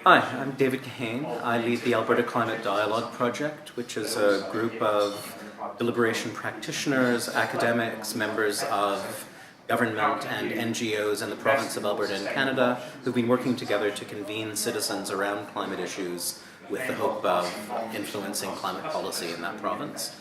Hi, I'm David Kahane. I lead the Alberta Climate Dialogue project, which is a group of deliberation practitioners, academics, members of government and NGOs in the province of Alberta in Canada who've been working together to convene citizens around climate issues with the hope of influencing climate policy in that province.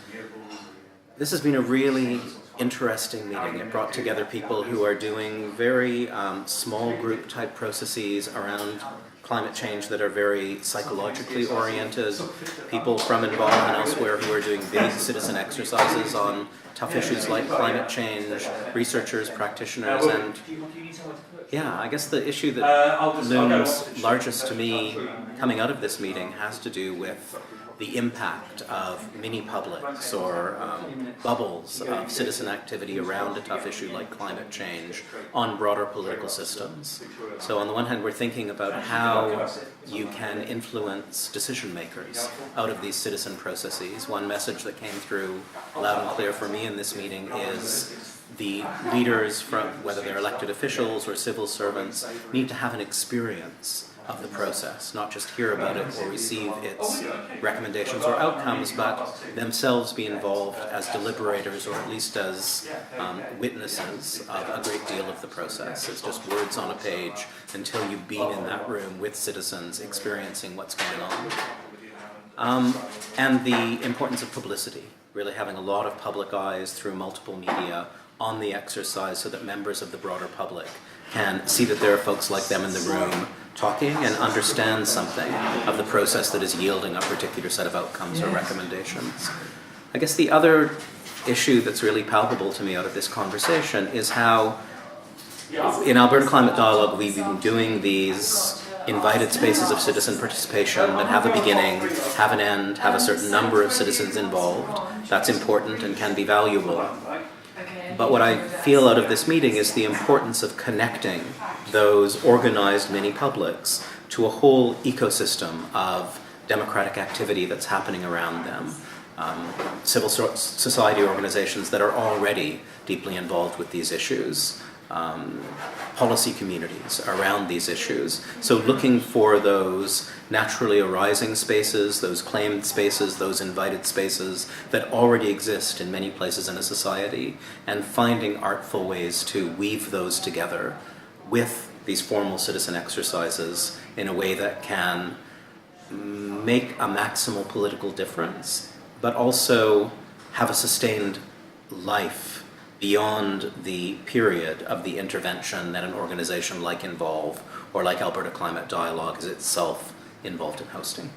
This has been a really interesting meeting. It brought together people who are doing very small group type processes around climate change that are very psychologically oriented, people from involved and elsewhere who are doing big citizen exercises on tough issues like climate change, researchers, practitioners, and yeah, I guess the issue that looms largest to me coming out of this meeting has to do with the impact of mini-publics or bubbles of citizen activity around a tough issue like climate change on broader political systems. So on the one hand, we're thinking about how you can influence decision makers out of these citizen processes. One message that came through loud and clear for me in this meeting is the leaders, from whether they're elected officials or civil servants, need to have an experience of the process, not just hear about it or receive its recommendations or outcomes, but themselves be involved as deliberators or at least as witnesses of a great deal of the process. It's just words on a page until you've been in that room with citizens experiencing what's going on. And the importance of publicity, really having a lot of public eyes through multiple media on the exercise so that members of the broader public can see that there are folks like them in the room talking and understand something of the process that is yielding a particular set of outcomes or recommendations. I guess the other issue that's really palpable to me out of this conversation is how in Alberta Climate Dialogue we've been doing these invited spaces of citizen participation that have a beginning, have an end, have a certain number of citizens involved. That's important and can be valuable. But what I feel out of this meeting is the importance of connecting those organized mini-publics to a whole ecosystem of democratic activity that's happening around them. Civil society organizations that are already deeply involved with these issues, policy communities around these issues. So looking for those naturally arising spaces, those claimed spaces, those invited spaces that already exist in many places in a society, and finding artful ways to weave those together with these formal citizen exercises in a way that can make a maximal political difference, but also have a sustained life beyond the period of the intervention that an organization like Involve or like Alberta Climate Dialogue is itself involved in hosting.